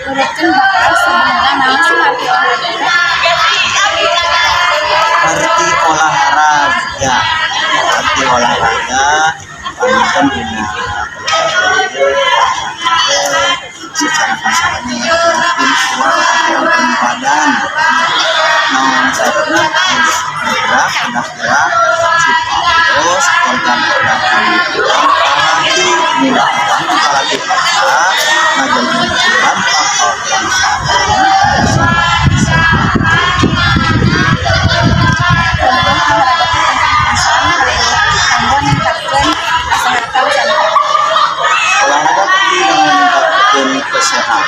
Urutkan bakal sebenarnya naon sih arti olahraga? Arti olahraga, arti olahraga pamitan dina secara kasarnya mungkin kurang badan naon sarana gerak supados organ-organ tubuh apalagi mudah-mudahan apalagi pada ngajarin dampak organ olahraga penting meningkatkan kesehatan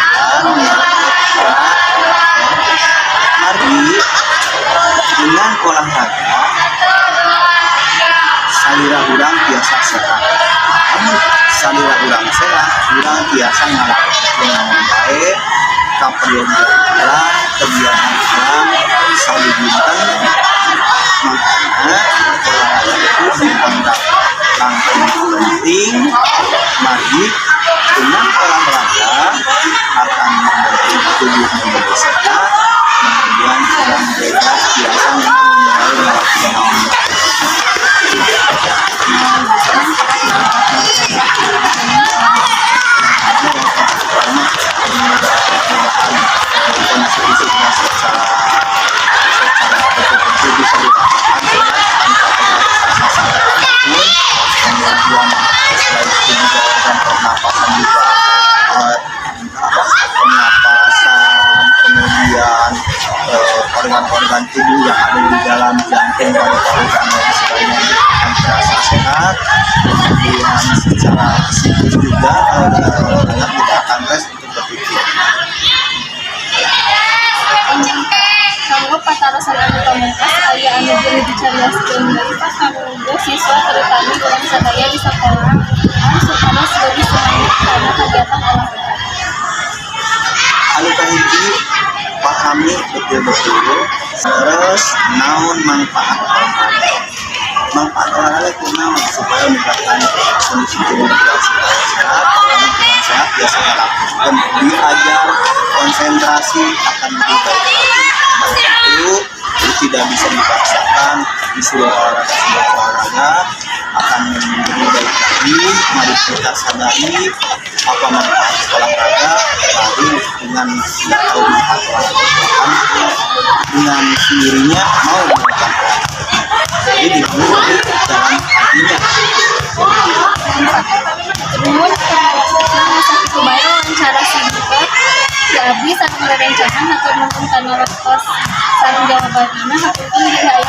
mari dengan olahraga salira urang biasa sehat namun salira urang sehat urang biasa ngalakukan dengan baik kapriyogan kegiatan urang salibinten makanya olahraga itu dianggap langkah penting mari dengan olahraga akan membantu tubuh menjadi sehat kemudian orang bebas biasa mulai melakukan organ-organ tubuh yang ada di dalam jantung dan organ lain sebagainya terasa sehat. Kemudian secara psikis juga kalau dengan olahraga kita akan rest untuk berpikir. Kanggo patarosan anu pamungkas aya anu boleh dicarioskeun deui Pak kanggo siswa terutama urang sadaya di sakola anu supados lebih semangat kana kegiatan olahraga. Anu kahiji pahami betul-betul terus naon manfaat olahraga. Manfaat olahraga itu naon supaya meningkatkan kondisi tubuh kita supaya sehat. Kalau kita sehat biasanya lakukan diajar konsentrasi akan lebih baik lagi. Itu tidak bisa dipaksakan disuruh olahraga akan menjadi baik lagi. Mari kita sadari apa manfaat olahraga baru dengan tidak tahu manfaat olahraga dengan sendirinya mau melakukan jadi dimulai dalam hatinya. Namun sakit kebayang wawancara singkat jadi saat merencanakan atau mengumumkan kos sarung jawabannya haturkeun di aya